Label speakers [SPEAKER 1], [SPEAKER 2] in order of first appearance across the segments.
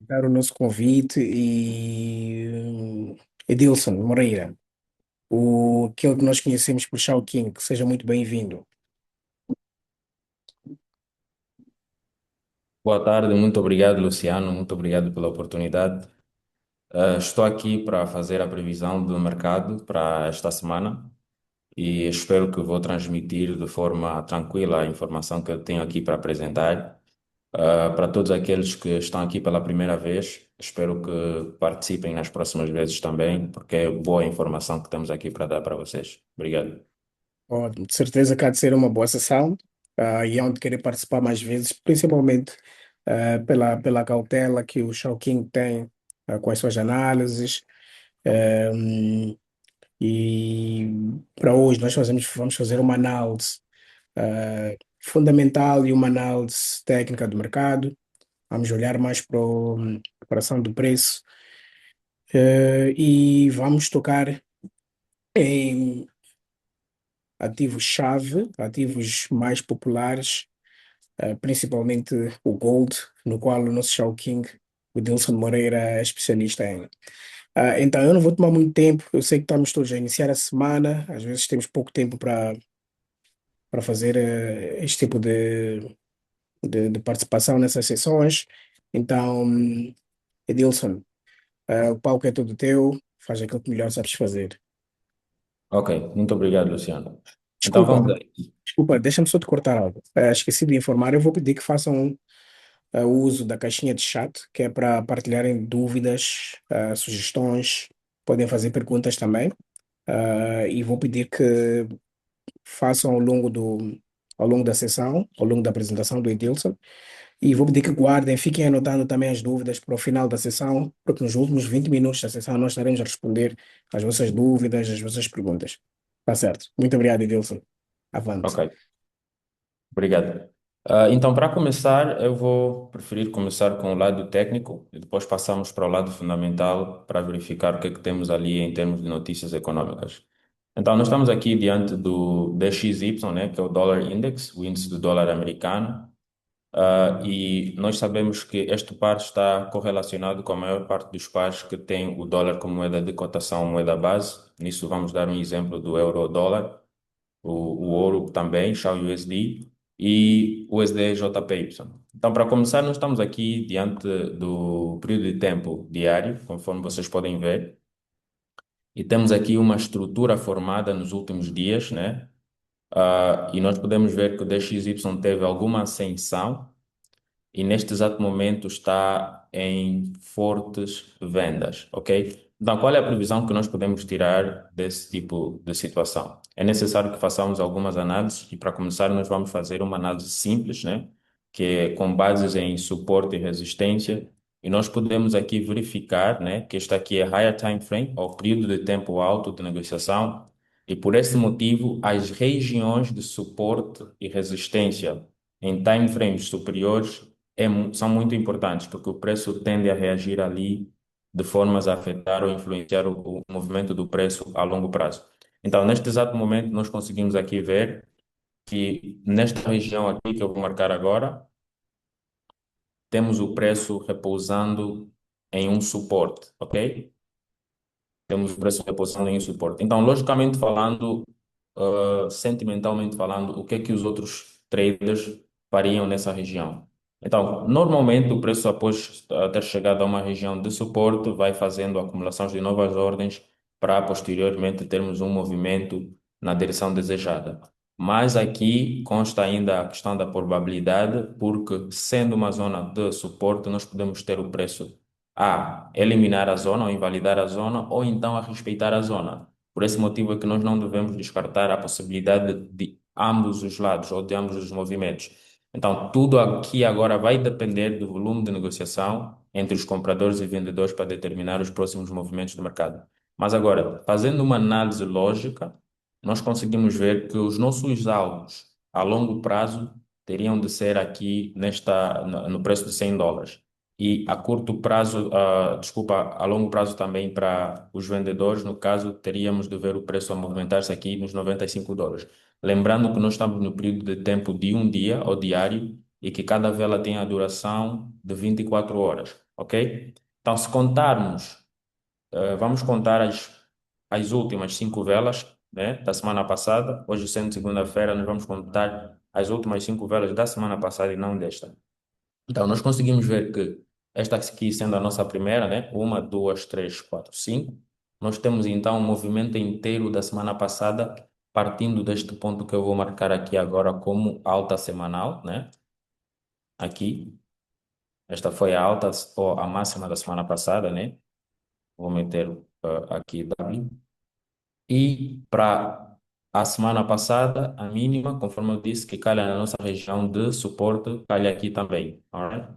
[SPEAKER 1] dar o nosso convite e Edilson Moreira, aquele que nós conhecemos por Shao King, que seja muito bem-vindo.
[SPEAKER 2] Boa tarde, muito obrigado, Luciano. Muito obrigado pela oportunidade. Estou aqui para fazer a previsão do mercado para esta semana e espero que vou transmitir de forma tranquila a informação que eu tenho aqui para apresentar. Para todos aqueles que estão aqui pela primeira vez, espero que participem nas próximas vezes também, porque é boa informação que temos aqui para dar para vocês. Obrigado.
[SPEAKER 1] Ótimo, de certeza que há de ser uma boa sessão, e hão de querer participar mais vezes, principalmente pela cautela que o Shao King tem com as suas análises. Ah, e para hoje nós vamos fazer uma análise fundamental e uma análise técnica do mercado. Vamos olhar mais para a ação do preço, e vamos tocar em ativos-chave, ativos mais populares, principalmente o gold, no qual o nosso Shao King, o Dilson Moreira, é especialista em. Então, eu não vou tomar muito tempo, eu sei que estamos todos a iniciar a semana, às vezes temos pouco tempo para fazer este tipo de participação nessas sessões. Então, Edilson, o palco é todo teu, faz aquilo que melhor sabes fazer.
[SPEAKER 2] Ok, muito obrigado, Luciano. Então
[SPEAKER 1] Desculpa,
[SPEAKER 2] vamos aí.
[SPEAKER 1] desculpa, deixa-me só te cortar algo. Esqueci de informar, eu vou pedir que façam o uso da caixinha de chat, que é para partilharem dúvidas, sugestões, podem fazer perguntas também. E vou pedir que façam ao longo da sessão, ao longo da apresentação do Edilson, e vou pedir que guardem, fiquem anotando também as dúvidas para o final da sessão, porque nos últimos 20 minutos da sessão nós estaremos a responder às vossas dúvidas, às vossas perguntas. Tá certo. Muito obrigado, Edilson. Avante.
[SPEAKER 2] Ok. Obrigado. Então, para começar, eu vou preferir começar com o lado técnico e depois passamos para o lado fundamental para verificar o que é que temos ali em termos de notícias econômicas. Então, nós estamos aqui diante do DXY, né, que é o Dollar Index, o índice do dólar americano, e nós sabemos que este par está correlacionado com a maior parte dos pares que tem o dólar como moeda de cotação, moeda base. Nisso, vamos dar um exemplo do euro-dólar, o ouro também, XAU USD e o USD JPY. Então, para começar, nós estamos aqui diante do período de tempo diário, conforme vocês podem ver, e temos aqui uma estrutura formada nos últimos dias, né? E nós podemos ver que o DXY teve alguma ascensão e neste exato momento está em fortes vendas, ok? Então, qual é a previsão que nós podemos tirar desse tipo de situação? É necessário que façamos algumas análises e para começar nós vamos fazer uma análise simples, né? Que é com bases em suporte e resistência e nós podemos aqui verificar, né? Que este aqui é higher time frame, ou período de tempo alto de negociação e por esse motivo as regiões de suporte e resistência em time frames superiores são muito importantes, porque o preço tende a reagir ali de formas a afetar ou influenciar o movimento do preço a longo prazo. Então, neste exato momento, nós conseguimos aqui ver que nesta região aqui que eu vou marcar agora, temos o preço repousando em um suporte, ok? Temos o preço repousando em um suporte. Então, logicamente falando, sentimentalmente falando, o que é que os outros traders fariam nessa região? Então, normalmente o preço após ter chegado a uma região de suporte vai fazendo acumulações de novas ordens para posteriormente termos um movimento na direção desejada. Mas aqui consta ainda a questão da probabilidade, porque sendo uma zona de suporte, nós podemos ter o preço a eliminar a zona ou invalidar a zona, ou então a respeitar a zona. Por esse motivo é que nós não devemos descartar a possibilidade de ambos os lados ou de ambos os movimentos. Então, tudo aqui agora vai depender do volume de negociação entre os compradores e vendedores para determinar os próximos movimentos do mercado. Mas agora, fazendo uma análise lógica, nós conseguimos ver que os nossos alvos a longo prazo teriam de ser aqui no preço de US$ 100. E a curto prazo, desculpa, a longo prazo também para os vendedores, no caso, teríamos de ver o preço a movimentar-se aqui nos US$ 95. Lembrando que nós estamos no período de tempo de um dia ou diário e que cada vela tem a duração de 24 horas. ok? Então, se contarmos, vamos contar as últimas cinco velas, né, da semana passada. Hoje, sendo segunda-feira, nós vamos contar as últimas cinco velas da semana passada e não desta. Então, nós conseguimos ver que esta aqui sendo a nossa primeira, né? Uma, duas, três, quatro, cinco. Nós temos então um movimento inteiro da semana passada, partindo deste ponto que eu vou marcar aqui agora como alta semanal, né? Aqui, esta foi a alta ou a máxima da semana passada, né? Vou meter aqui W. E para a semana passada, a mínima, conforme eu disse, que calha na nossa região de suporte, calha aqui também, alright?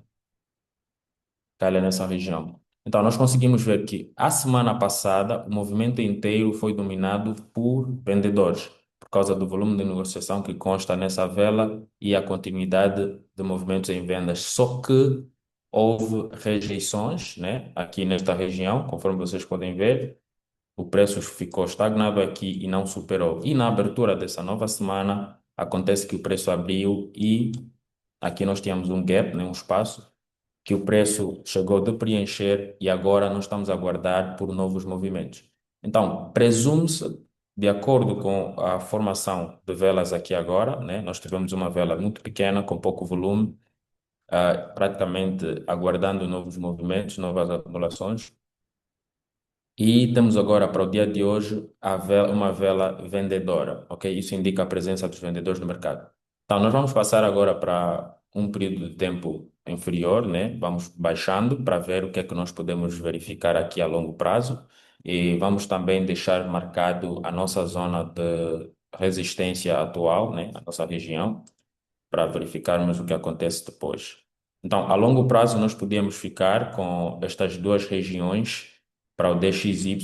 [SPEAKER 2] Calha nessa região. Então, nós conseguimos ver que a semana passada o movimento inteiro foi dominado por vendedores, por causa do volume de negociação que consta nessa vela e a continuidade de movimentos em vendas. Só que houve rejeições, né, aqui nesta região, conforme vocês podem ver, o preço ficou estagnado aqui e não superou. E na abertura dessa nova semana, acontece que o preço abriu e aqui nós tínhamos um gap, né, um espaço que o preço chegou de preencher e agora nós estamos a aguardar por novos movimentos. Então, presume-se, de acordo com a formação de velas aqui agora, né, nós tivemos uma vela muito pequena, com pouco volume, praticamente aguardando novos movimentos, novas acumulações. E temos agora, para o dia de hoje, uma vela vendedora, ok? Isso indica a presença dos vendedores no mercado. Então, nós vamos passar agora para um período de tempo inferior, né? Vamos baixando para ver o que é que nós podemos verificar aqui a longo prazo e vamos também deixar marcado a nossa zona de resistência atual, né? A nossa região, para verificarmos o que acontece depois. Então, a longo prazo, nós podíamos ficar com estas duas regiões para o DXY,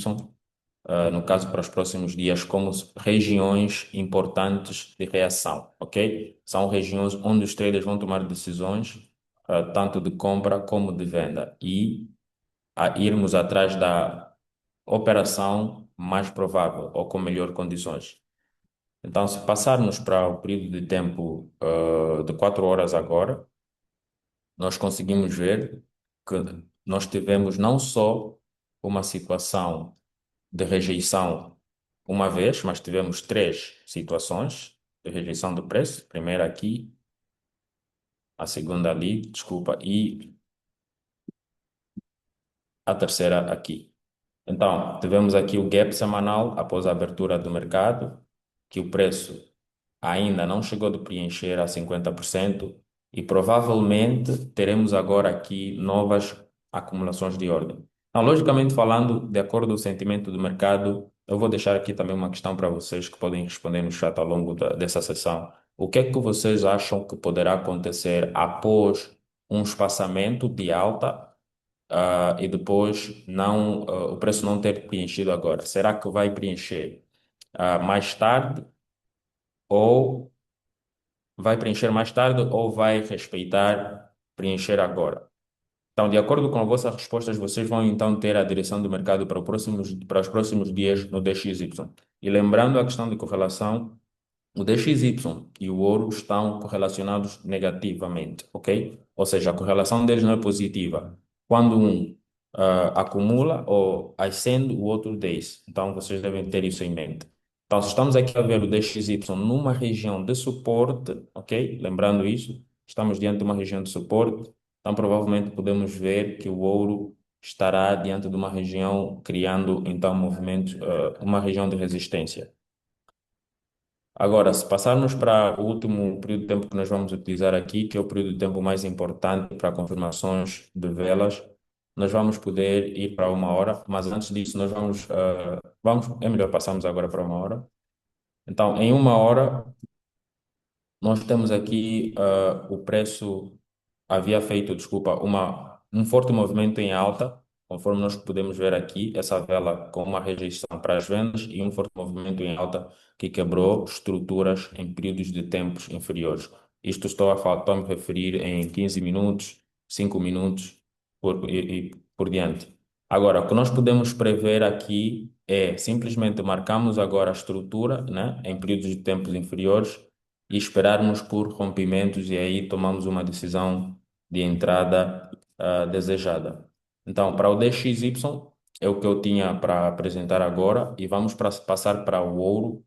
[SPEAKER 2] no caso para os próximos dias, como regiões importantes de reação, ok? São regiões onde os traders vão tomar decisões, tanto de compra como de venda, e irmos atrás da operação mais provável ou com melhor condições. Então, se passarmos para o período de tempo, de 4 horas agora, nós conseguimos ver que nós tivemos não só uma situação de rejeição uma vez, mas tivemos três situações de rejeição do preço. A primeira aqui, a segunda ali, desculpa, e a terceira aqui. Então, tivemos aqui o gap semanal após a abertura do mercado, que o preço ainda não chegou de preencher a 50% e provavelmente teremos agora aqui novas acumulações de ordem. Então, logicamente falando, de acordo com o sentimento do mercado, eu vou deixar aqui também uma questão para vocês que podem responder no chat ao longo dessa sessão. O que é que vocês acham que poderá acontecer após um espaçamento de alta, e depois o preço não ter preenchido agora? Será que vai preencher mais tarde ou vai respeitar preencher agora? Então, de acordo com as vossas respostas, vocês vão então ter a direção do mercado para os próximos dias no DXY. E lembrando a questão de correlação, o DXY e o ouro estão correlacionados negativamente, ok? Ou seja, a correlação deles não é positiva. Quando um acumula ou ascende, o outro desce. Então, vocês devem ter isso em mente. Então, se estamos aqui a ver o DXY numa região de suporte, ok? Lembrando isso, estamos diante de uma região de suporte, então provavelmente podemos ver que o ouro estará diante de uma região, criando então movimentos, uma região de resistência. Agora, se passarmos para o último período de tempo que nós vamos utilizar aqui, que é o período de tempo mais importante para confirmações de velas, nós vamos poder ir para 1 hora, mas antes disso é melhor passarmos agora para 1 hora. Então, em 1 hora, nós temos aqui o preço havia feito, desculpa, um forte movimento em alta, conforme nós podemos ver aqui, essa vela com uma rejeição para as vendas e um forte movimento em alta que quebrou estruturas em períodos de tempos inferiores. Isto estou a me referir em 15 minutos, 5 minutos e por diante. Agora, o que nós podemos prever aqui é simplesmente marcarmos agora a estrutura, né, em períodos de tempos inferiores e esperarmos por rompimentos e aí tomamos uma decisão de entrada desejada. Então, para o DXY, é o que eu tinha para apresentar agora, e vamos passar para o ouro,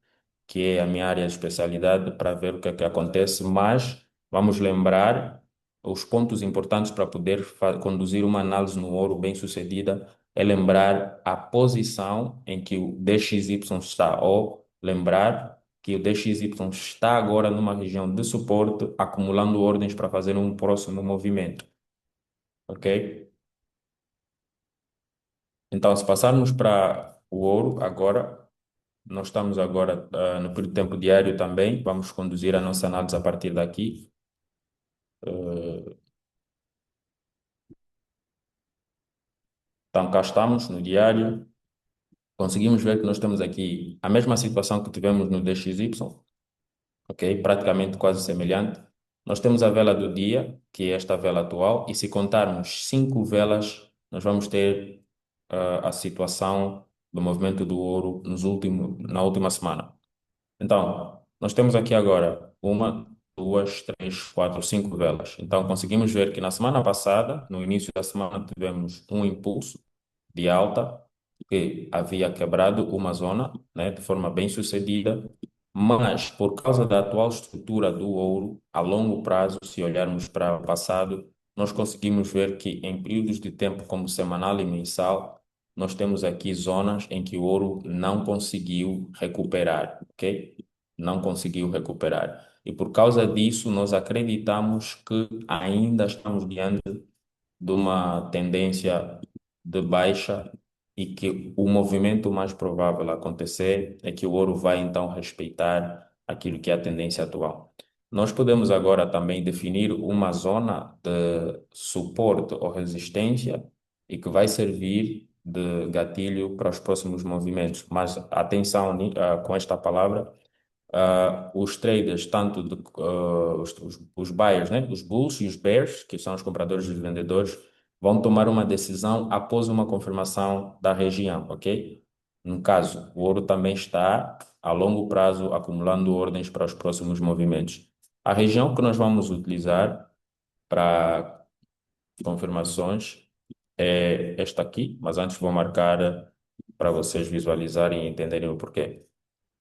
[SPEAKER 2] que é a minha área de especialidade, para ver o que é que acontece, mas vamos lembrar os pontos importantes para poder conduzir uma análise no ouro bem-sucedida, é lembrar a posição em que o DXY está, ou lembrar que o DXY está agora numa região de suporte, acumulando ordens para fazer um próximo movimento, ok? Então, se passarmos para o ouro agora, nós estamos agora no período de tempo diário também, vamos conduzir a nossa análise a partir daqui. Então, cá estamos no diário, conseguimos ver que nós temos aqui a mesma situação que tivemos no DXY, ok? Praticamente quase semelhante. Nós temos a vela do dia, que é esta vela atual, e se contarmos 5 velas, nós vamos ter a situação do movimento do ouro na última semana. Então, nós temos aqui agora uma, duas, três, quatro, 5 velas. Então, conseguimos ver que na semana passada, no início da semana, tivemos um impulso de alta que havia quebrado uma zona, né, de forma bem sucedida, mas por causa da atual estrutura do ouro, a longo prazo, se olharmos para o passado, nós conseguimos ver que em períodos de tempo como semanal e mensal, nós temos aqui zonas em que o ouro não conseguiu recuperar, ok? Não conseguiu recuperar. E por causa disso, nós acreditamos que ainda estamos diante de uma tendência de baixa e que o movimento mais provável a acontecer é que o ouro vai então respeitar aquilo que é a tendência atual. Nós podemos agora também definir uma zona de suporte ou resistência e que vai servir de gatilho para os próximos movimentos. Mas atenção, com esta palavra, os traders, tanto os buyers, né? Os bulls e os bears, que são os compradores e os vendedores, vão tomar uma decisão após uma confirmação da região, ok? No caso, o ouro também está a longo prazo acumulando ordens para os próximos movimentos. A região que nós vamos utilizar para confirmações é esta aqui, mas antes vou marcar para vocês visualizarem e entenderem o porquê.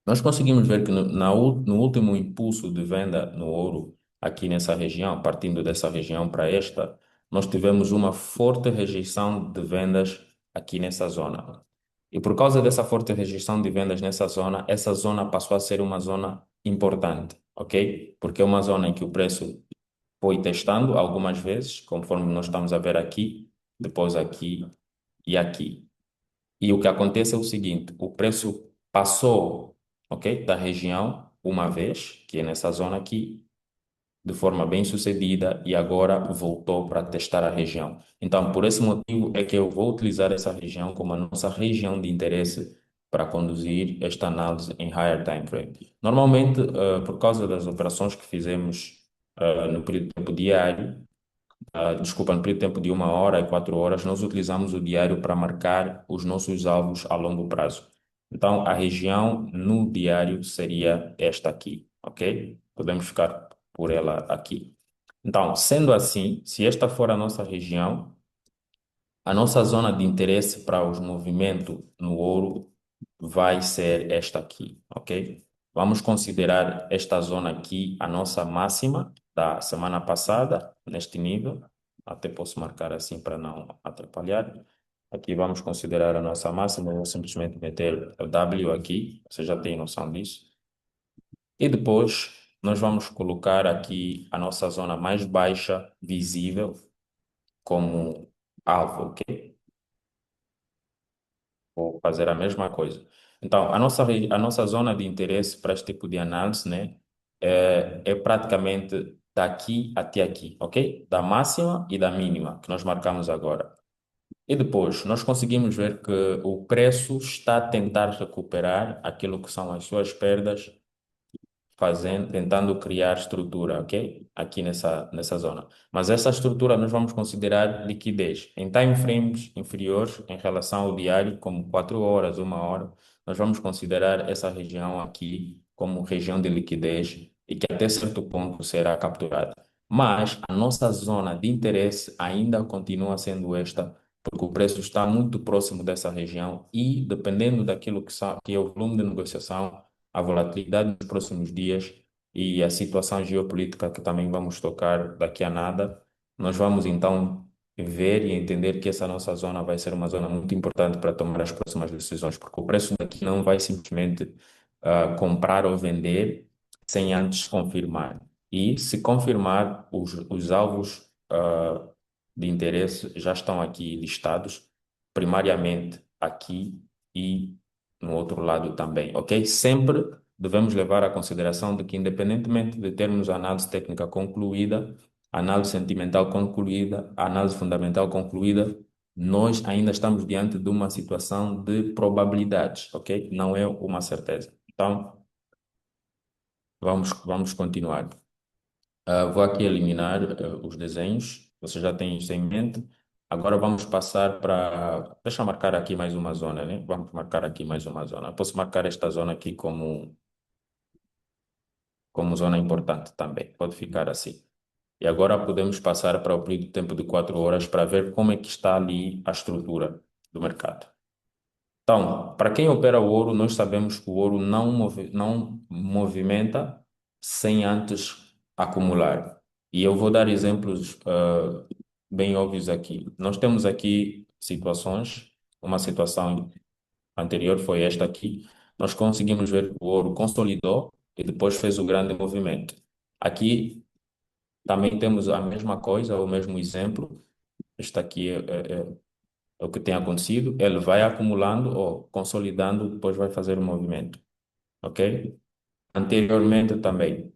[SPEAKER 2] Nós conseguimos ver que no último impulso de venda no ouro, aqui nessa região, partindo dessa região para esta, nós tivemos uma forte rejeição de vendas aqui nessa zona. E por causa dessa forte rejeição de vendas nessa zona, essa zona passou a ser uma zona importante, ok? Porque é uma zona em que o preço foi testando algumas vezes, conforme nós estamos a ver aqui, depois aqui e aqui. E o que acontece é o seguinte: o preço passou, ok, da região uma vez, que é nessa zona aqui, de forma bem sucedida, e agora voltou para testar a região. Então, por esse motivo é que eu vou utilizar essa região como a nossa região de interesse para conduzir esta análise em higher time frame. Normalmente, por causa das operações que fizemos no período de tempo diário, desculpa, no período de tempo de 1 hora e 4 horas, nós utilizamos o diário para marcar os nossos alvos a longo prazo. Então, a região no diário seria esta aqui, ok? Podemos ficar por ela aqui. Então, sendo assim, se esta for a nossa região, a nossa zona de interesse para os movimentos no ouro vai ser esta aqui, ok? Vamos considerar esta zona aqui a nossa máxima da semana passada, neste nível. Até posso marcar assim para não atrapalhar. Aqui vamos considerar a nossa máxima, eu vou simplesmente meter o W aqui, você já tem noção disso. E depois nós vamos colocar aqui a nossa zona mais baixa visível como alvo, ok? Vou fazer a mesma coisa. Então, a nossa zona de interesse para este tipo de análise, né, é praticamente daqui até aqui, ok? Da máxima e da mínima que nós marcamos agora. E depois, nós conseguimos ver que o preço está a tentar recuperar aquilo que são as suas perdas fazendo, tentando criar estrutura, ok? Aqui nessa zona. Mas essa estrutura nós vamos considerar liquidez. Em time frames inferiores em relação ao diário, como 4 horas, 1 hora, nós vamos considerar essa região aqui como região de liquidez e que até certo ponto será capturada. Mas a nossa zona de interesse ainda continua sendo esta, porque o preço está muito próximo dessa região e, dependendo daquilo que é o volume de negociação, a volatilidade nos próximos dias e a situação geopolítica que também vamos tocar daqui a nada, nós vamos então ver e entender que essa nossa zona vai ser uma zona muito importante para tomar as próximas decisões, porque o preço daqui não vai simplesmente comprar ou vender sem antes confirmar. E se confirmar, os alvos de interesse já estão aqui listados, primariamente aqui e no outro lado também, ok? Sempre devemos levar à consideração de que, independentemente de termos a análise técnica concluída, a análise sentimental concluída, a análise fundamental concluída, nós ainda estamos diante de uma situação de probabilidades, ok? Não é uma certeza. Então, vamos continuar. Vou aqui eliminar os desenhos, você já tem isso em mente. Agora vamos passar para. Deixa eu marcar aqui mais uma zona, né? Vamos marcar aqui mais uma zona. Posso marcar esta zona aqui como zona importante também. Pode ficar assim. E agora podemos passar para o período de tempo de 4 horas para ver como é que está ali a estrutura do mercado. Então, para quem opera o ouro, nós sabemos que o ouro não movimenta sem antes acumular. E eu vou dar exemplos bem óbvios aqui. Nós temos aqui situações, uma situação anterior foi esta aqui. Nós conseguimos ver que o ouro consolidou e depois fez o grande movimento. Aqui também temos a mesma coisa, o mesmo exemplo. Este aqui é o que tem acontecido, ele vai acumulando ou consolidando, depois vai fazer o movimento, ok? Anteriormente também,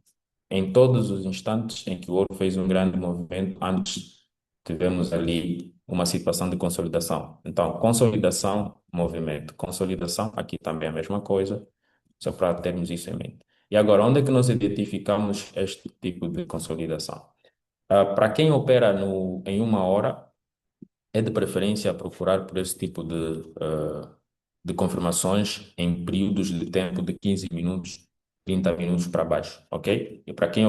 [SPEAKER 2] em todos os instantes em que o ouro fez um grande movimento, antes tivemos ali uma situação de consolidação. Então, consolidação, movimento. Consolidação, aqui também é a mesma coisa, só para termos isso em mente. E agora, onde é que nós identificamos este tipo de consolidação? Para quem opera em 1 hora, é de preferência procurar por esse tipo de confirmações em períodos de tempo de 15 minutos, 30 minutos para baixo, ok? E para quem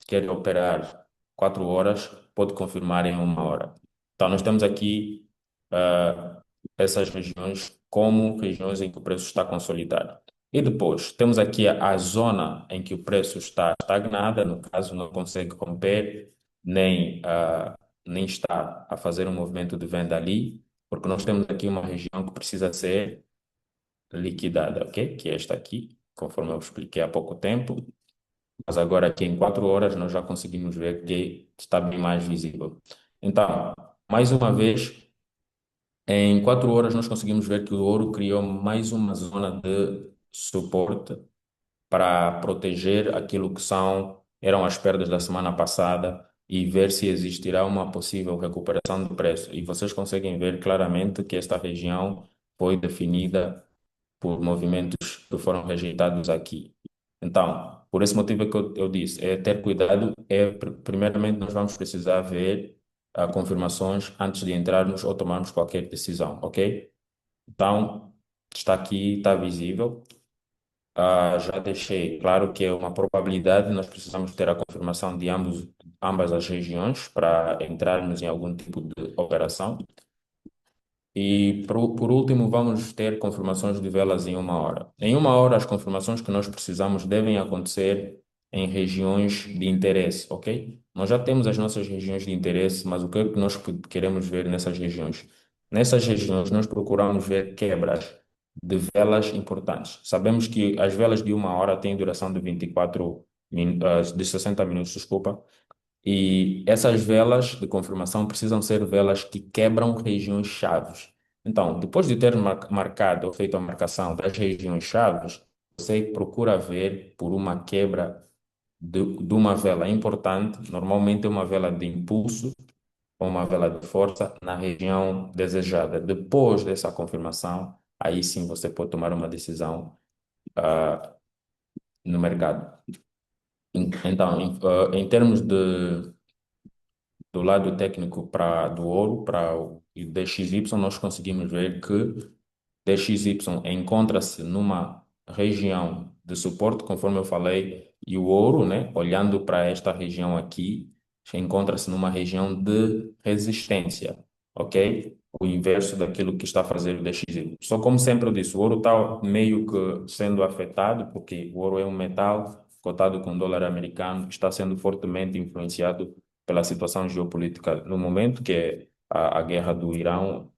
[SPEAKER 2] quer operar 4 horas, pode confirmar em 1 hora. Então, nós temos aqui ah, essas regiões como regiões em que o preço está consolidado. E depois, temos aqui a zona em que o preço está estagnada, no caso, não consegue romper, nem está a fazer um movimento de venda ali, porque nós temos aqui uma região que precisa ser liquidada, ok? Que é esta aqui, conforme eu expliquei há pouco tempo. Mas agora aqui em 4 horas nós já conseguimos ver que está bem mais visível. Então, mais uma vez, em 4 horas nós conseguimos ver que o ouro criou mais uma zona de suporte para proteger aquilo que eram as perdas da semana passada e ver se existirá uma possível recuperação do preço. E vocês conseguem ver claramente que esta região foi definida por movimentos que foram rejeitados aqui. Então, por esse motivo é que eu disse, é ter cuidado, primeiramente nós vamos precisar ver confirmações antes de entrarmos ou tomarmos qualquer decisão, ok? Então, está aqui, está visível. Já deixei claro que é uma probabilidade, nós precisamos ter a confirmação de ambas as regiões para entrarmos em algum tipo de operação. E por último, vamos ter confirmações de velas em 1 hora. Em 1 hora, as confirmações que nós precisamos devem acontecer em regiões de interesse, ok? Nós já temos as nossas regiões de interesse, mas o que é que nós queremos ver nessas regiões? Nessas regiões, nós procuramos ver quebras de velas importantes. Sabemos que as velas de 1 hora têm duração de 60 minutos, desculpa, e essas velas de confirmação precisam ser velas que quebram regiões chaves. Então, depois de ter marcado ou feito a marcação das regiões chaves, você procura ver por uma quebra de uma vela importante, normalmente é uma vela de impulso ou uma vela de força na região desejada. Depois dessa confirmação, aí sim você pode tomar uma decisão no mercado. Então, em termos do lado técnico do ouro para o DXY, nós conseguimos ver que DXY encontra-se numa região de suporte, conforme eu falei, E o ouro, né, olhando para esta região aqui, encontra-se numa região de resistência, ok? O inverso daquilo que está a fazer o DXY. Só como sempre eu disse, o ouro está meio que sendo afetado, porque o ouro é um metal cotado com o dólar americano, que está sendo fortemente influenciado pela situação geopolítica no momento, que é a guerra do Irão,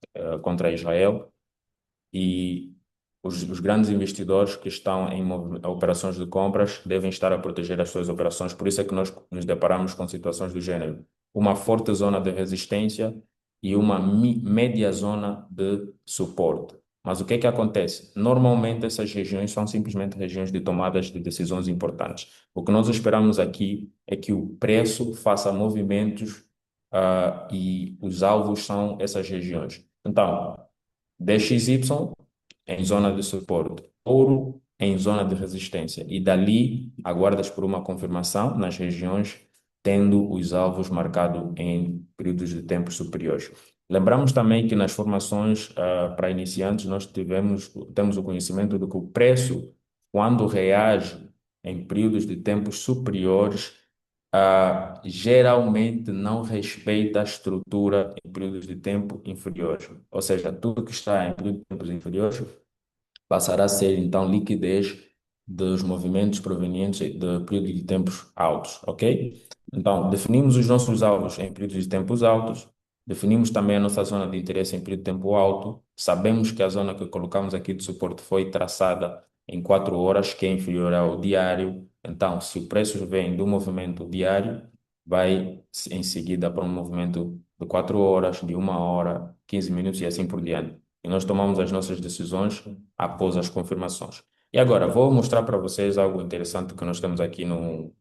[SPEAKER 2] contra Israel, e os grandes investidores que estão em operações de compras devem estar a proteger as suas operações. Por isso é que nós nos deparamos com situações do gênero: uma forte zona de resistência e uma média zona de suporte. Mas o que é que acontece? Normalmente essas regiões são simplesmente regiões de tomadas de decisões importantes. O que nós esperamos aqui é que o preço faça movimentos, e os alvos são essas regiões. Então, DXY em zona de suporte, ouro em zona de resistência. E dali aguardas por uma confirmação nas regiões, tendo os alvos marcados em períodos de tempo superiores. Lembramos também que nas formações, para iniciantes, nós temos o conhecimento de que o preço, quando reage em períodos de tempos superiores, geralmente não respeita a estrutura em períodos de tempo inferiores. Ou seja, tudo que está em períodos de tempos inferiores passará a ser então liquidez dos movimentos provenientes de períodos de tempos altos, ok? Então, definimos os nossos alvos em períodos de tempos altos, definimos também a nossa zona de interesse em período de tempo alto, sabemos que a zona que colocamos aqui de suporte foi traçada em 4 horas, que é inferior ao diário. Então, se o preço vem do movimento diário, vai em seguida para um movimento de 4 horas, de 1 hora, 15 minutos e assim por diante. E nós tomamos as nossas decisões após as confirmações. E agora, vou mostrar para vocês algo interessante que nós temos aqui no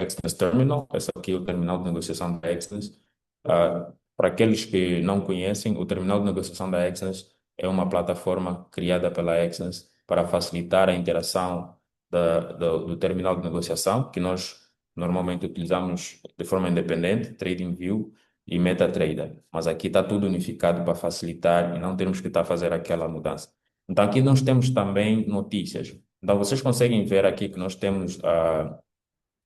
[SPEAKER 2] Exness Terminal. Esse aqui é o terminal de negociação da Exness. Para aqueles que não conhecem, o terminal de negociação da Exness é uma plataforma criada pela Exness para facilitar a interação do terminal de negociação, que nós normalmente utilizamos de forma independente, TradingView e MetaTrader. Mas aqui está tudo unificado para facilitar e não termos que estar a fazer aquela mudança. Então, aqui nós temos também notícias. Então, vocês conseguem ver aqui que nós temos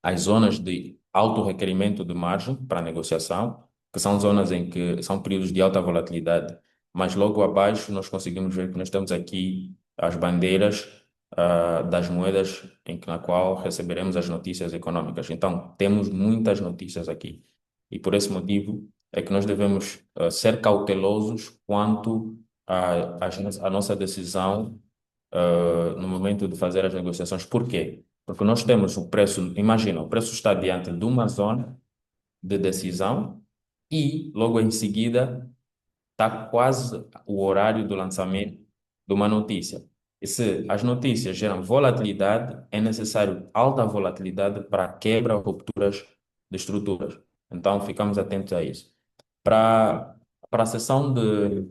[SPEAKER 2] as zonas de alto requerimento de margem para negociação, que são zonas em que são períodos de alta volatilidade. Mas logo abaixo nós conseguimos ver que nós temos aqui as bandeiras das moedas na qual receberemos as notícias econômicas. Então, temos muitas notícias aqui. E por esse motivo é que nós devemos ser cautelosos quanto à nossa decisão no momento de fazer as negociações. Por quê? Porque nós temos o preço, imagina, o preço está diante de uma zona de decisão e logo em seguida está quase o horário do lançamento de uma notícia. E se as notícias geram volatilidade, é necessário alta volatilidade para quebra ou rupturas de estruturas. Então, ficamos atentos a isso. Para, para a sessão de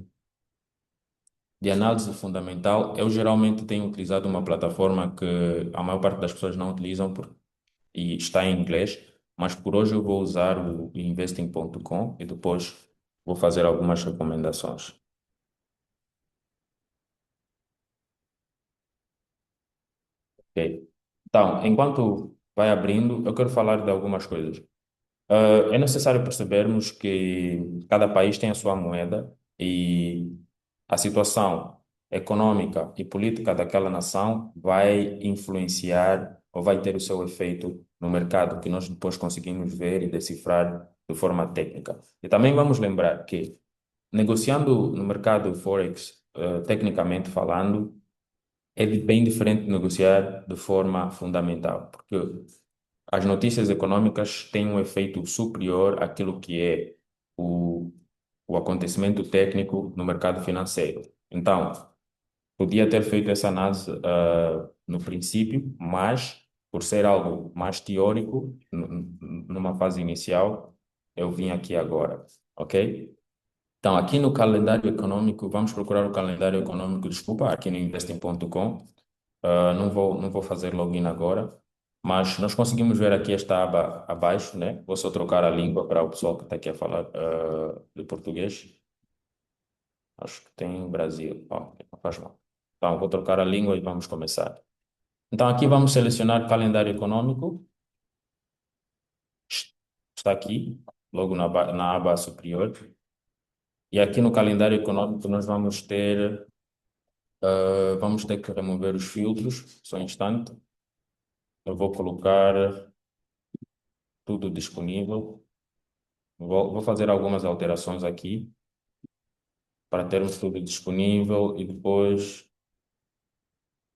[SPEAKER 2] análise fundamental, eu geralmente tenho utilizado uma plataforma que a maior parte das pessoas não utilizam e está em inglês, mas por hoje eu vou usar o investing.com e depois vou fazer algumas recomendações. Ok? Então, enquanto vai abrindo, eu quero falar de algumas coisas. É necessário percebermos que cada país tem a sua moeda e a situação econômica e política daquela nação vai influenciar ou vai ter o seu efeito no mercado, que nós depois conseguimos ver e decifrar de forma técnica. E também vamos lembrar que, negociando no mercado Forex, tecnicamente falando, é bem diferente de negociar de forma fundamental, porque as notícias econômicas têm um efeito superior àquilo que é o, o acontecimento técnico no mercado financeiro. Então, podia ter feito essa análise no princípio, mas por ser algo mais teórico, numa fase inicial, eu vim aqui agora, ok? Então, aqui no calendário econômico, vamos procurar o calendário econômico, desculpa, aqui no investing.com. Não vou fazer login agora, mas nós conseguimos ver aqui esta aba abaixo, né? Vou só trocar a língua para o pessoal que está aqui a falar de português. Acho que tem Brasil. Oh, não faz mal. Então, vou trocar a língua e vamos começar. Então, aqui vamos selecionar calendário econômico. Está aqui, logo na aba superior. E aqui no calendário econômico nós vamos ter que remover os filtros. Só um instante. Eu vou colocar tudo disponível. Vou fazer algumas alterações aqui para termos tudo disponível e depois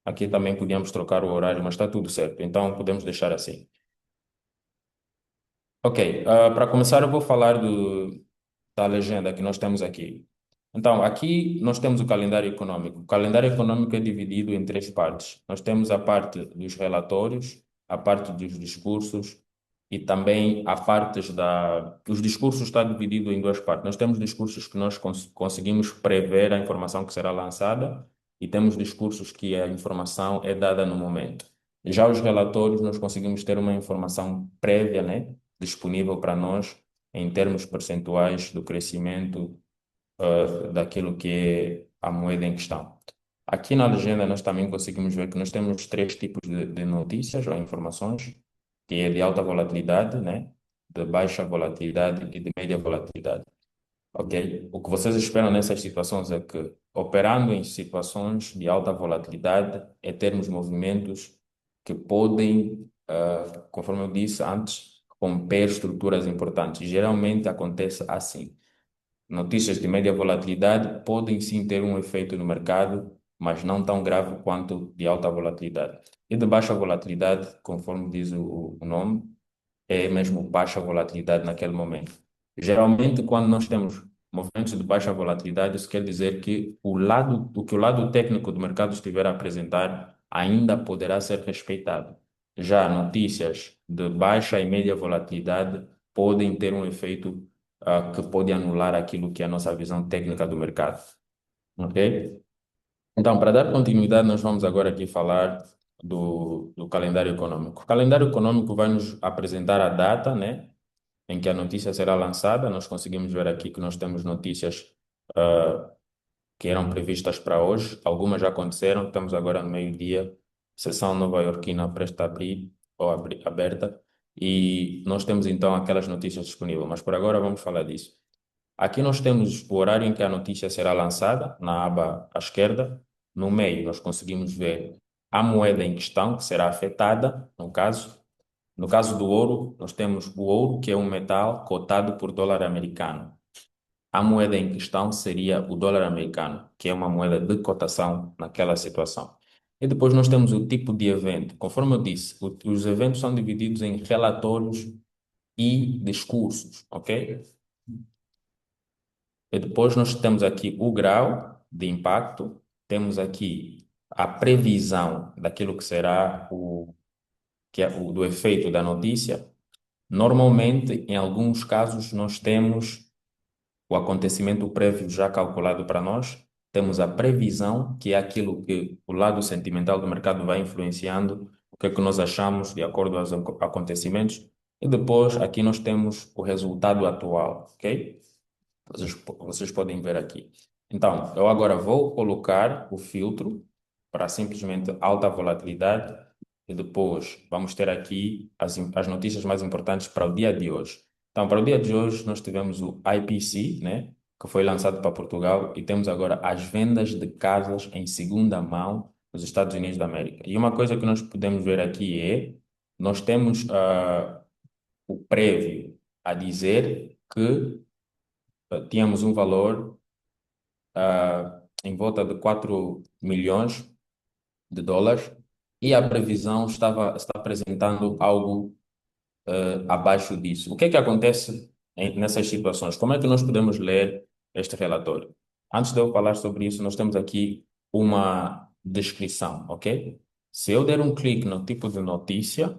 [SPEAKER 2] aqui também podíamos trocar o horário, mas está tudo certo. Então podemos deixar assim. Ok, para começar eu vou falar da legenda que nós temos aqui. Então, aqui nós temos o calendário econômico. O calendário econômico é dividido em três partes. Nós temos a parte dos relatórios, a parte dos discursos e também a parte da... Os discursos está dividido em duas partes. Nós temos discursos que nós conseguimos prever a informação que será lançada e temos discursos que a informação é dada no momento. Já os relatórios, nós conseguimos ter uma informação prévia, né, disponível para nós em termos percentuais do crescimento daquilo que é a moeda em questão. Aqui na legenda nós também conseguimos ver que nós temos três tipos de notícias ou informações, que é de alta volatilidade, né, de baixa volatilidade e de média volatilidade. Ok? O que vocês esperam nessas situações é que, operando em situações de alta volatilidade, é termos movimentos que podem, conforme eu disse antes, romper estruturas importantes. Geralmente acontece assim. Notícias de média volatilidade podem sim ter um efeito no mercado, mas não tão grave quanto de alta volatilidade. E de baixa volatilidade, conforme diz o nome, é mesmo baixa volatilidade naquele momento. Geralmente, quando nós temos movimentos de baixa volatilidade, isso quer dizer que o que o lado técnico do mercado estiver a apresentar ainda poderá ser respeitado. Já notícias de baixa e média volatilidade podem ter um efeito que pode anular aquilo que é a nossa visão técnica do mercado. Ok? Então, para dar continuidade, nós vamos agora aqui falar do calendário econômico. O calendário econômico vai nos apresentar a data, né, em que a notícia será lançada. Nós conseguimos ver aqui que nós temos notícias que eram previstas para hoje. Algumas já aconteceram, estamos agora no meio-dia, sessão nova-iorquina presta a abrir ou aberta, e nós temos então aquelas notícias disponíveis, mas por agora vamos falar disso. Aqui nós temos o horário em que a notícia será lançada, na aba à esquerda. No meio, nós conseguimos ver a moeda em questão, que será afetada, no caso. No caso do ouro, nós temos o ouro, que é um metal cotado por dólar americano. A moeda em questão seria o dólar americano, que é uma moeda de cotação naquela situação. E depois nós temos o tipo de evento. Conforme eu disse, os eventos são divididos em relatórios e discursos, ok? E depois nós temos aqui o grau de impacto, temos aqui a previsão daquilo que será que é o do efeito da notícia. Normalmente, em alguns casos, nós temos o acontecimento prévio já calculado para nós, temos a previsão, que é aquilo que o lado sentimental do mercado vai influenciando, o que é que nós achamos de acordo aos acontecimentos, e depois aqui nós temos o resultado atual, ok? Vocês podem ver aqui. Então, eu agora vou colocar o filtro para simplesmente alta volatilidade e depois vamos ter aqui as notícias mais importantes para o dia de hoje. Então, para o dia de hoje, nós tivemos o IPC, né, que foi lançado para Portugal, e temos agora as vendas de casas em segunda mão nos Estados Unidos da América. E uma coisa que nós podemos ver aqui é, nós temos o prévio a dizer que tínhamos um valor em volta de 4 milhões de dólares e a previsão está apresentando algo abaixo disso. O que é que acontece nessas situações? Como é que nós podemos ler este relatório? Antes de eu falar sobre isso, nós temos aqui uma descrição, ok? Se eu der um clique no tipo de notícia,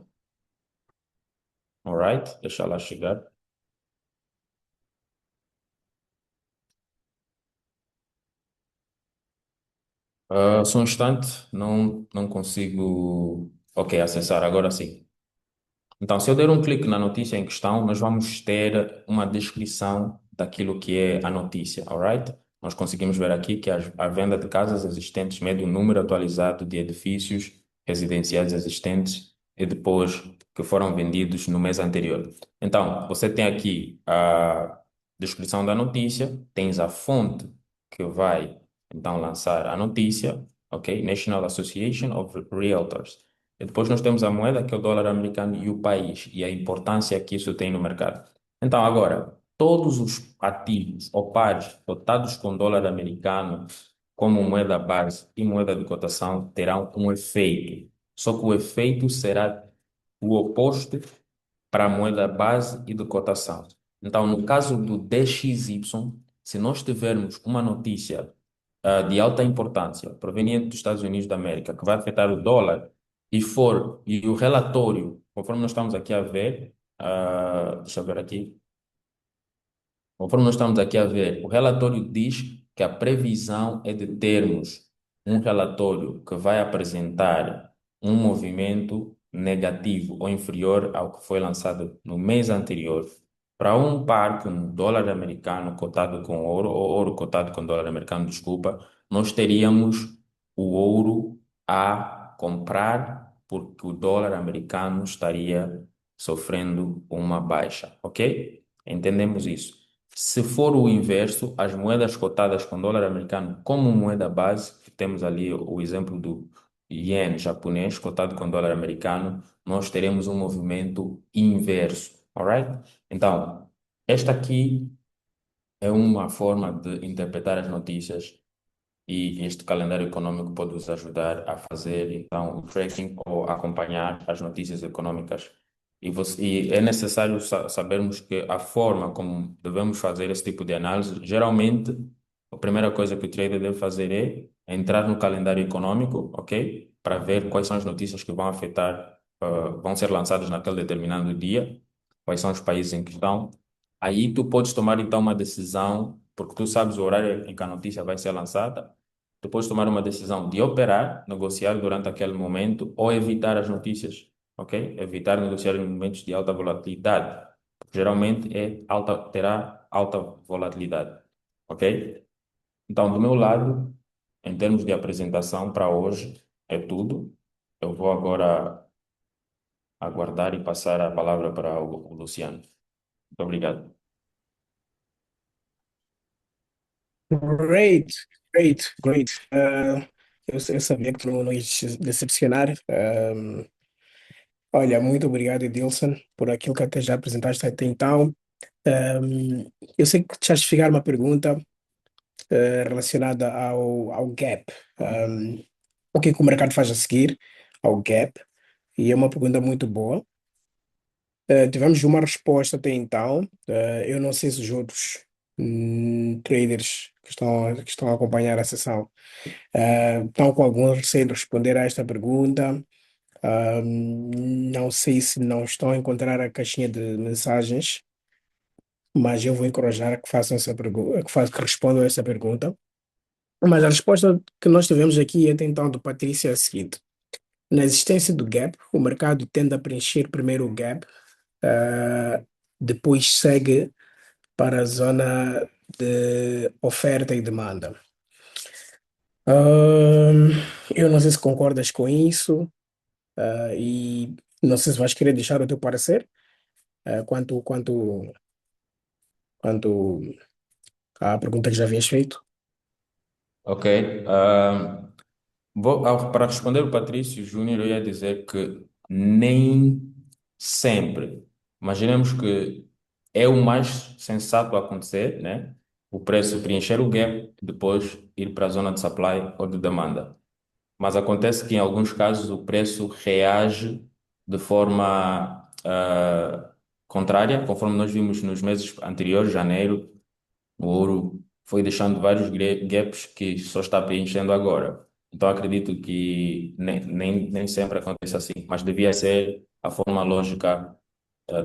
[SPEAKER 2] alright, deixa lá chegar. Só um instante, não consigo. Ok, acessar, agora sim. Então, se eu der um clique na notícia em questão, nós vamos ter uma descrição daquilo que é a notícia, alright? Nós conseguimos ver aqui que a venda de casas existentes mede o número atualizado de edifícios residenciais existentes e depois que foram vendidos no mês anterior. Então, você tem aqui a descrição da notícia, tens a fonte que vai então lançar a notícia, ok? National Association of Realtors. E depois nós temos a moeda, que é o dólar americano, e o país, e a importância que isso tem no mercado. Então, agora, todos os ativos ou pares cotados com dólar americano como moeda base e moeda de cotação terão um efeito. Só que o efeito será o oposto para a moeda base e de cotação. Então, no caso do DXY, se nós tivermos uma notícia de alta importância proveniente dos Estados Unidos da América que vai afetar o dólar e o relatório, conforme nós estamos aqui a ver, deixa eu ver aqui. Conforme nós estamos aqui a ver, o relatório diz que a previsão é de termos um relatório que vai apresentar um movimento negativo ou inferior ao que foi lançado no mês anterior para um par com dólar americano cotado com ouro, ou ouro cotado com dólar americano, desculpa, nós teríamos o ouro a comprar porque o dólar americano estaria sofrendo uma baixa, ok? Entendemos isso. Se for o inverso, as moedas cotadas com dólar americano como moeda base, temos ali o exemplo do ien japonês cotado com dólar americano, nós teremos um movimento inverso, alright? Então, esta aqui é uma forma de interpretar as notícias e este calendário econômico pode nos ajudar a fazer então o tracking ou acompanhar as notícias econômicas. E é necessário sabermos que a forma como devemos fazer esse tipo de análise, geralmente, a primeira coisa que o trader deve fazer é entrar no calendário econômico, ok? Para ver quais são as notícias que vão afetar, vão ser lançadas naquele determinado dia, quais são os países em questão. Aí tu podes tomar então uma decisão, porque tu sabes o horário em que a notícia vai ser lançada, tu podes tomar uma decisão de operar, negociar durante aquele momento ou evitar as notícias, ok? Evitar negociar em momentos de alta volatilidade, porque geralmente terá alta volatilidade, ok? Então, do meu lado, em termos de apresentação para hoje, é tudo. Eu vou agora aguardar e passar a palavra para o Luciano. Muito obrigado.
[SPEAKER 1] Great, great, great. Eu sabia que tu não ias te decepcionar. Olha, muito obrigado, Edilson, por aquilo que até já apresentaste até então. Eu sei que te has chegar uma pergunta relacionada ao gap. O que é que o mercado faz a seguir ao gap? E é uma pergunta muito boa. Tivemos uma resposta até então. Eu não sei se os outros traders que estão a acompanhar a sessão estão com algum receio de responder a esta pergunta. Não sei se não estão a encontrar a caixinha de mensagens, mas eu vou encorajar a que façam essa pergunta, que respondam a essa pergunta. Mas a resposta que nós tivemos aqui até então do Patrícia é a seguinte: na existência do gap, o mercado tende a preencher primeiro o gap, depois segue para a zona de oferta e demanda. Ahm, eu não sei se concordas com isso, e não sei se vais querer deixar o teu parecer, quanto à pergunta que já havias feito.
[SPEAKER 2] Ok. Para responder o Patrício Júnior, eu ia dizer que nem sempre. Imaginemos que é o mais sensato a acontecer, né? O preço preencher o gap, depois ir para a zona de supply ou de demanda. Mas acontece que em alguns casos o preço reage de forma contrária, conforme nós vimos nos meses anteriores, janeiro, o ouro foi deixando vários gaps que só está preenchendo agora. Então acredito que nem sempre acontece assim, mas devia ser a forma lógica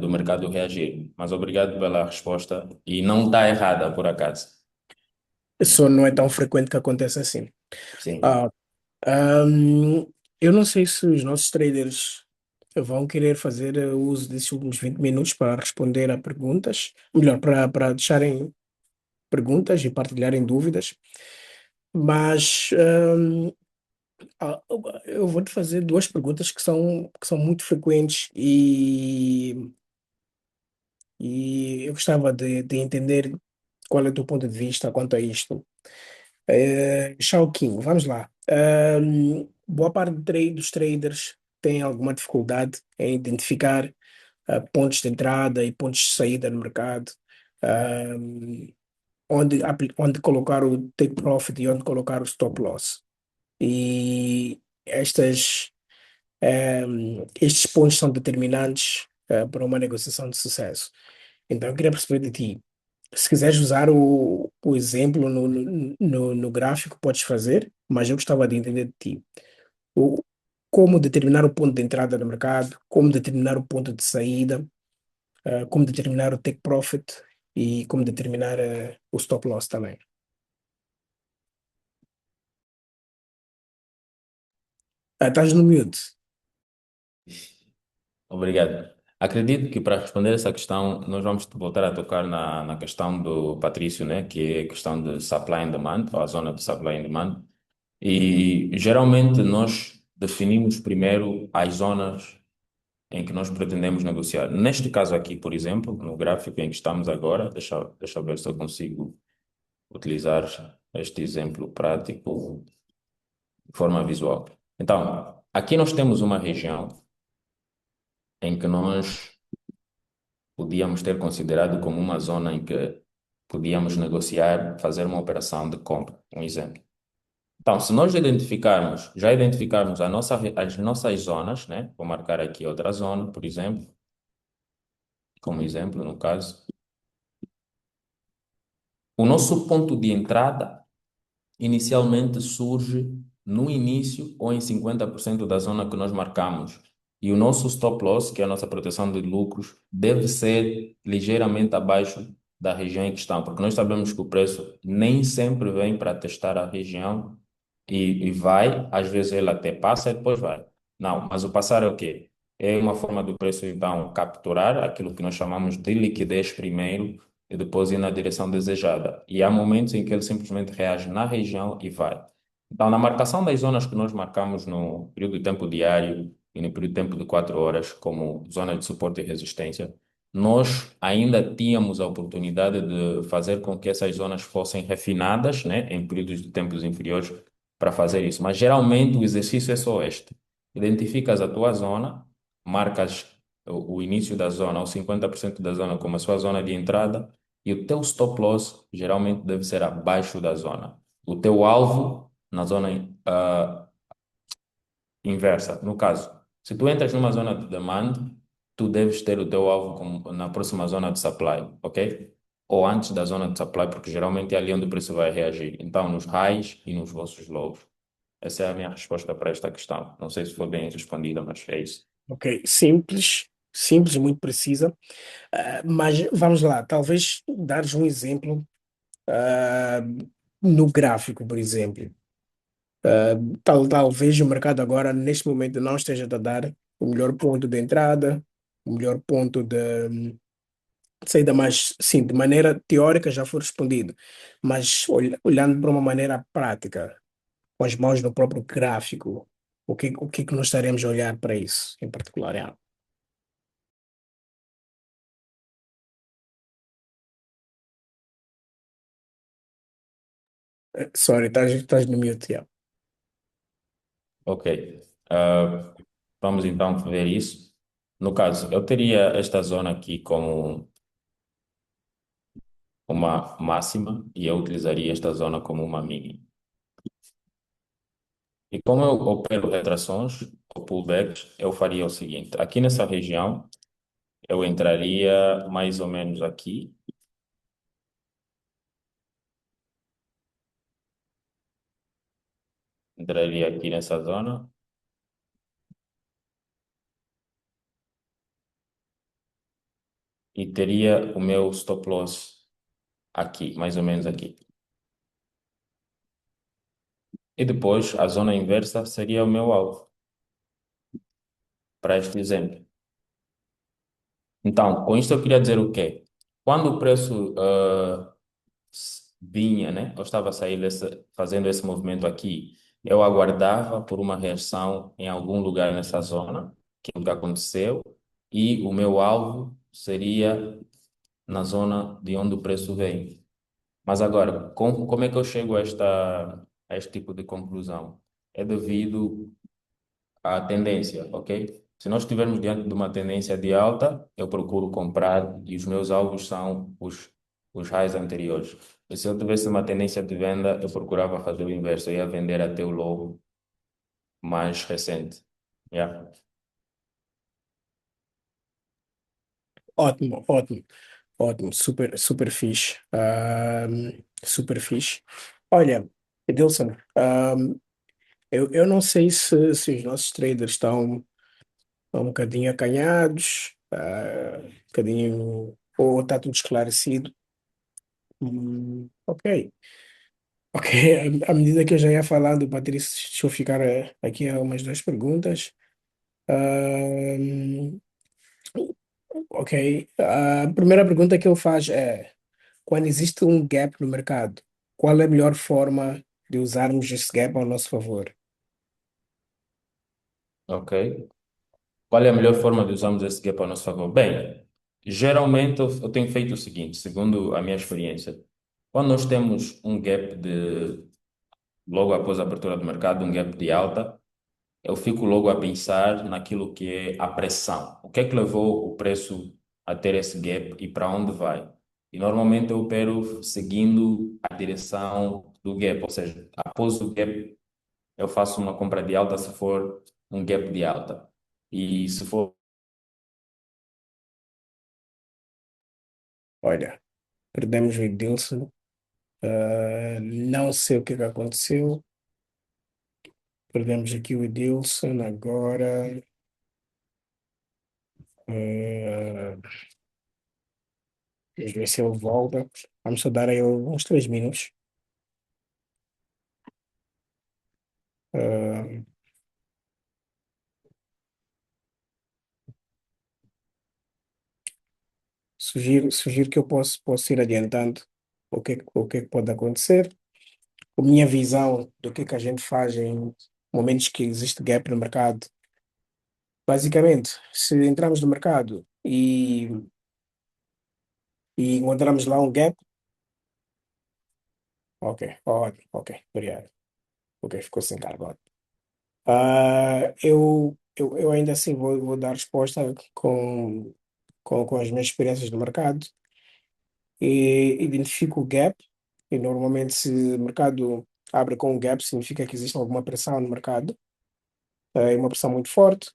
[SPEAKER 2] do mercado reagir. Mas obrigado pela resposta e não está errada, por acaso.
[SPEAKER 1] Isso não é tão frequente que aconteça assim.
[SPEAKER 2] Sim.
[SPEAKER 1] Ah, ahm, eu não sei se os nossos traders vão querer fazer uso desses últimos 20 minutos para responder a perguntas, melhor, para deixarem perguntas e partilharem dúvidas, mas Eu vou te fazer duas perguntas que são muito frequentes e eu gostava de entender qual é o teu ponto de vista quanto a isto. Xiaoqing, vamos lá. Boa parte dos traders tem alguma dificuldade em identificar pontos de entrada e pontos de saída no mercado, onde colocar o take profit e onde colocar o stop loss. E estes pontos são determinantes para uma negociação de sucesso. Então, eu queria perceber de ti. Se quiseres usar o exemplo no gráfico, podes fazer, mas eu gostava de entender de ti. O, como determinar o ponto de entrada no mercado, como determinar o ponto de saída, como determinar o take profit e como determinar o stop loss também. Estás no mute.
[SPEAKER 2] Obrigado. Acredito que para responder essa questão, nós vamos voltar a tocar na questão do Patrício, né, que é a questão de supply and demand, ou a zona de supply and demand. E geralmente nós definimos primeiro as zonas em que nós pretendemos negociar. Neste caso aqui, por exemplo, no gráfico em que estamos agora, deixa eu ver se eu consigo utilizar este exemplo prático de forma visual. Então, aqui nós temos uma região em que nós podíamos ter considerado como uma zona em que podíamos negociar, fazer uma operação de compra, um exemplo. Então, se nós já identificarmos as nossas zonas, né? Vou marcar aqui outra zona, por exemplo, como exemplo, no caso, o nosso ponto de entrada inicialmente surge no início ou em 50% da zona que nós marcamos. E o nosso stop loss, que é a nossa proteção de lucros, deve ser ligeiramente abaixo da região em que está, porque nós sabemos que o preço nem sempre vem para testar a região e vai, às vezes ele até passa e depois vai. Não, mas o passar é o quê? É uma forma do preço, então, capturar aquilo que nós chamamos de liquidez primeiro e depois ir na direção desejada. E há momentos em que ele simplesmente reage na região e vai. Então, na marcação das zonas que nós marcamos no período de tempo diário e no período de tempo de 4 horas, como zona de suporte e resistência, nós ainda tínhamos a oportunidade de fazer com que essas zonas fossem refinadas, né, em períodos de tempos inferiores para fazer isso. Mas geralmente o exercício é só este. Identificas a tua zona, marcas o início da zona, ou 50% da zona como a sua zona de entrada, e o teu stop loss geralmente deve ser abaixo da zona. O teu alvo na zona inversa. No caso, se tu entras numa zona de demand, tu deves ter o teu alvo na próxima zona de supply, ok? Ou antes da zona de supply, porque geralmente é ali onde o preço vai reagir. Então, nos highs e nos vossos lows. Essa é a minha resposta para esta questão. Não sei se foi bem respondida, mas é isso.
[SPEAKER 1] Ok, simples, simples e muito precisa. Mas vamos lá, talvez dares um exemplo ah, no gráfico, por exemplo. Talvez o mercado agora, neste momento, não esteja a dar o melhor ponto de entrada, o melhor ponto de saída, mas sim, de maneira teórica já foi respondido. Mas olhando para uma maneira prática, com as mãos no próprio gráfico, o que que nós estaremos a olhar para isso em particular? Sorry, estás no mute, yeah.
[SPEAKER 2] Ok. Ah, vamos então ver isso. No caso, eu teria esta zona aqui como uma máxima e eu utilizaria esta zona como uma mínima. E como eu opero retrações ou pullbacks, eu faria o seguinte: aqui nessa região, eu entraria mais ou menos aqui, entraria aqui nessa zona e teria o meu stop loss aqui, mais ou menos aqui. E depois a zona inversa seria o meu alvo, para este exemplo. Então, com isto eu queria dizer o quê? Quando o preço vinha, né? Eu estava a sair fazendo esse movimento aqui eu aguardava por uma reação em algum lugar nessa zona, que é o que aconteceu, e o meu alvo seria na zona de onde o preço vem. Mas agora, como é que eu chego a este tipo de conclusão? É devido à tendência, ok? Se nós estivermos diante de uma tendência de alta, eu procuro comprar e os meus alvos são os highs anteriores. E se eu tivesse uma tendência de venda, eu procurava fazer o inverso, eu ia vender até o low mais recente. Yeah.
[SPEAKER 1] Ótimo, ótimo, ótimo, super, super fixe. Super fixe. Olha, Edilson, eu não sei se os nossos traders estão um bocadinho acanhados, um bocadinho, ou está tudo esclarecido. Ok, ok. À medida que eu já ia falando, Patrícia, deixa eu ficar aqui a umas duas perguntas. Ahm, ok, a primeira pergunta que eu faço é: quando existe um gap no mercado, qual é a melhor forma de usarmos esse gap ao nosso favor?
[SPEAKER 2] Ok. Qual é a melhor forma de usarmos esse gap a nosso favor? Bem, geralmente eu tenho feito o seguinte, segundo a minha experiência. Quando nós temos um gap de, logo após a abertura do mercado, um gap de alta, eu fico logo a pensar naquilo que é a pressão. O que é que levou o preço a ter esse gap e para onde vai? E normalmente eu opero seguindo a direção do gap, ou seja, após o gap eu faço uma compra de alta se for um gap de alta. E se for.
[SPEAKER 1] Olha, perdemos o Edilson. Não sei o que aconteceu. Perdemos aqui o Edilson agora. Uh, Vamos ver se ele volta. Vamos só dar aí uns 3 minutos. Uh, sugiro que eu posso ir adiantando o que pode acontecer. A minha visão do que a gente faz em momentos que existe gap no mercado. Basicamente, se entramos no mercado e encontramos lá um gap, ok, ótimo, ok, obrigado. Ok, ficou sem cargo. Eu ainda assim vou dar resposta com as minhas experiências do mercado e identifico o gap. E normalmente, se o mercado abre com um gap, significa que existe alguma pressão no mercado, uma pressão muito forte.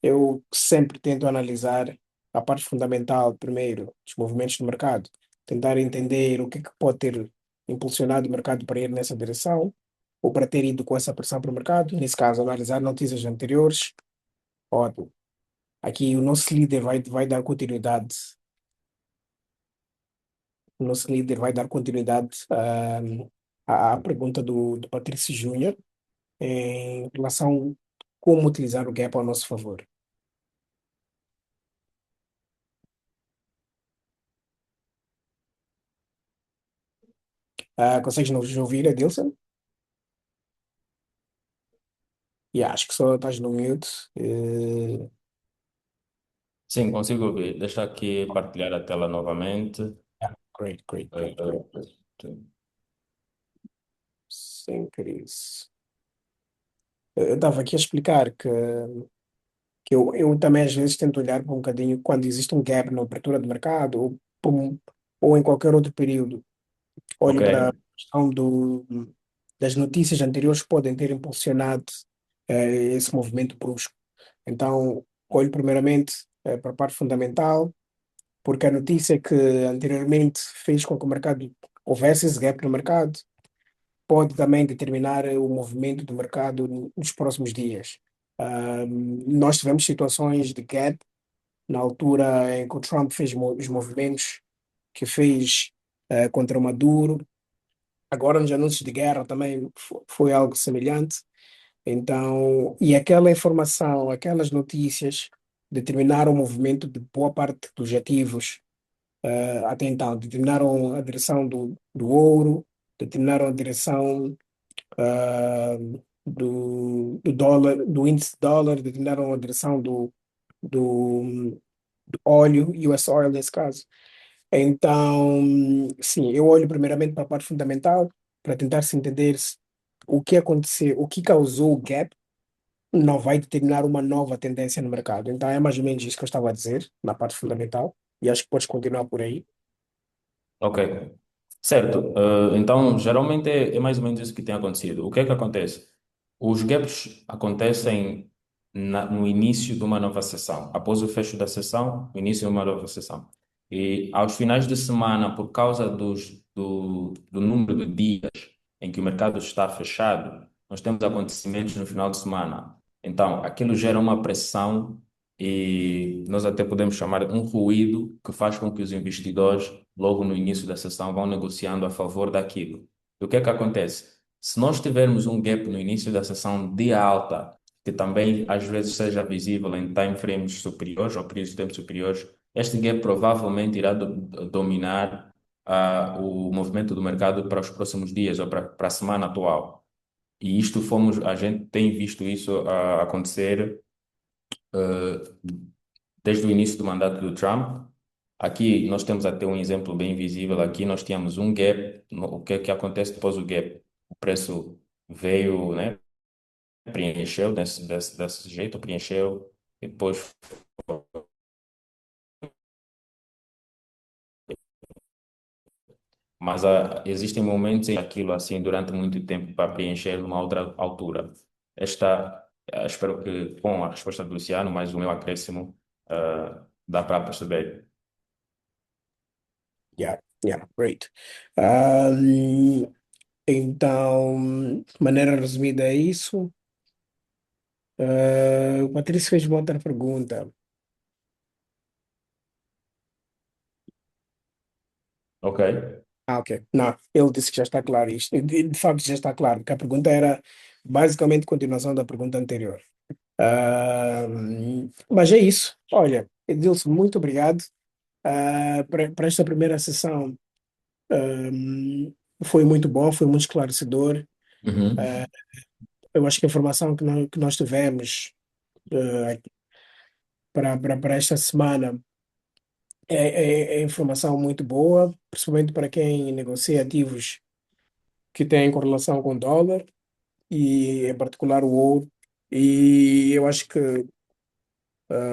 [SPEAKER 1] Eu sempre tento analisar a parte fundamental, primeiro, dos movimentos do mercado, tentar entender o que é que pode ter impulsionado o mercado para ir nessa direção, ou para ter ido com essa pressão para o mercado. Nesse caso, analisar notícias anteriores. Ótimo. Aqui o nosso líder vai dar continuidade. O nosso líder vai dar continuidade à pergunta do Patrício Júnior em relação a como utilizar o gap ao nosso favor. Consegues nos ouvir, Adilson? Acho que só estás no mute.
[SPEAKER 2] Sim, consigo ouvir. Deixa aqui partilhar a tela novamente.
[SPEAKER 1] Great, great,
[SPEAKER 2] Eh,
[SPEAKER 1] great, great.
[SPEAKER 2] eh,
[SPEAKER 1] Sem crise. Eu estava aqui a explicar que eu também às vezes tento olhar para um bocadinho quando existe um gap na abertura do mercado ou em qualquer outro período.
[SPEAKER 2] Ok,
[SPEAKER 1] Olho para a questão das notícias anteriores que podem ter impulsionado esse movimento brusco. Então, olho primeiramente para a parte fundamental, porque a notícia que anteriormente fez com que o mercado houvesse esse gap no mercado pode também determinar o movimento do mercado nos próximos dias. Nós tivemos situações de gap na altura em que o Trump fez os movimentos que fez contra o Maduro. Agora, nos anúncios de guerra também foi algo semelhante. Então, e aquela informação, aquelas notícias determinaram o movimento de boa parte dos ativos até então. Determinaram a direção do ouro, determinaram a direção do dólar, do índice de dólar, determinaram a direção do óleo, US oil nesse caso. Então, sim, eu olho primeiramente para a parte fundamental, para tentar se entender o que aconteceu, o que causou o gap, não vai determinar uma nova tendência no mercado. Então, é mais ou menos isso que eu estava a dizer, na parte fundamental, e acho que podes continuar por aí.
[SPEAKER 2] Ok, certo. Então, geralmente é mais ou menos isso que tem acontecido. O que é que acontece? Os gaps acontecem no início de uma nova sessão. Após o fecho da sessão, o início de uma nova sessão. E aos finais de semana, por causa do número de dias em que o mercado está fechado, nós temos acontecimentos no final de semana. Então, aquilo gera uma pressão e nós até podemos chamar um ruído que faz com que os investidores, logo no início da sessão, vão negociando a favor daquilo. E o que é que acontece? Se nós tivermos um gap no início da sessão de alta, que também às vezes seja visível em time frames superiores ou períodos de tempo superiores, este gap provavelmente irá dominar o movimento do mercado para os próximos dias ou para a semana atual. E a gente tem visto isso acontecer desde o início do mandato do Trump. Aqui nós temos até um exemplo bem visível. Aqui nós tínhamos um gap. O que é que acontece depois do gap? O preço veio, né? Preencheu desse jeito, preencheu e depois. Mas existem momentos em que aquilo assim durante muito tempo para preencher numa outra altura. Espero que com a resposta do Luciano, mais o meu acréscimo, dá para perceber.
[SPEAKER 1] Yeah, yeah, great. Um, então, de maneira resumida é isso. O Patrício fez uma outra pergunta.
[SPEAKER 2] Ok?
[SPEAKER 1] Ah, ok. Não, ele disse que já está claro isto. De facto, já está claro, porque a pergunta era basicamente continuação da pergunta anterior. Mas é isso. Olha, Edilson, muito obrigado. Para esta primeira sessão, foi muito bom, foi muito esclarecedor.
[SPEAKER 2] Uhum.
[SPEAKER 1] Ah, eu acho que a informação que nós tivemos para esta semana é informação muito boa, principalmente para quem negocia ativos que têm correlação com o dólar e, em particular, o ouro. E eu acho que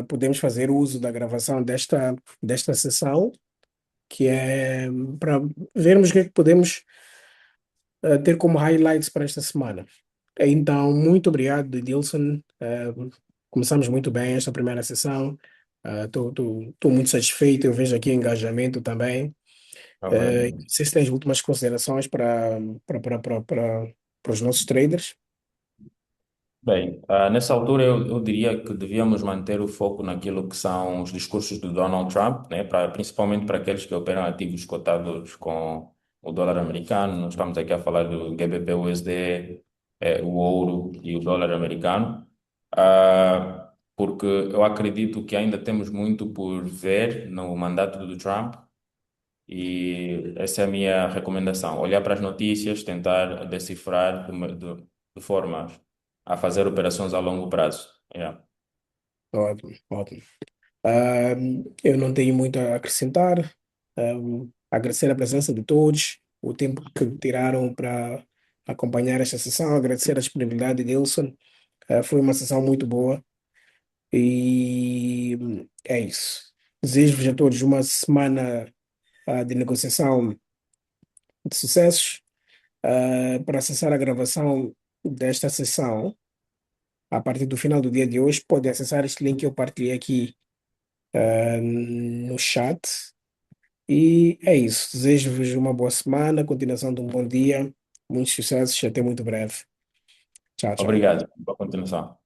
[SPEAKER 1] podemos fazer uso da gravação desta sessão, que é para vermos o que é que podemos ter como highlights para esta semana. Então, muito obrigado, Edilson. Começamos muito bem esta primeira sessão. Estou muito satisfeito. Eu vejo aqui engajamento também. Não
[SPEAKER 2] Ok.
[SPEAKER 1] sei se tens últimas considerações para os nossos traders.
[SPEAKER 2] Bem, nessa altura eu diria que devíamos manter o foco naquilo que são os discursos do Donald Trump, né, principalmente para aqueles que operam ativos cotados com o dólar americano. Nós estamos aqui a falar do GBP/USD, o ouro e o dólar americano. Porque eu acredito que ainda temos muito por ver no mandato do Trump e essa é a minha recomendação. Olhar para as notícias, tentar decifrar de forma a fazer operações a longo prazo. Yeah.
[SPEAKER 1] Ótimo, ótimo. Eu não tenho muito a acrescentar. Agradecer a presença de todos, o tempo que tiraram para acompanhar esta sessão, agradecer a disponibilidade de Nilson. Foi uma sessão muito boa e é isso. Desejo-vos a todos uma semana de negociação de sucessos. Para acessar a gravação desta sessão, a partir do final do dia de hoje, pode acessar este link que eu partilhei aqui no chat. E é isso. Desejo-vos uma boa semana, continuação de um bom dia, muitos sucessos e até muito breve. Tchau, tchau.
[SPEAKER 2] Obrigado. Boa continuação.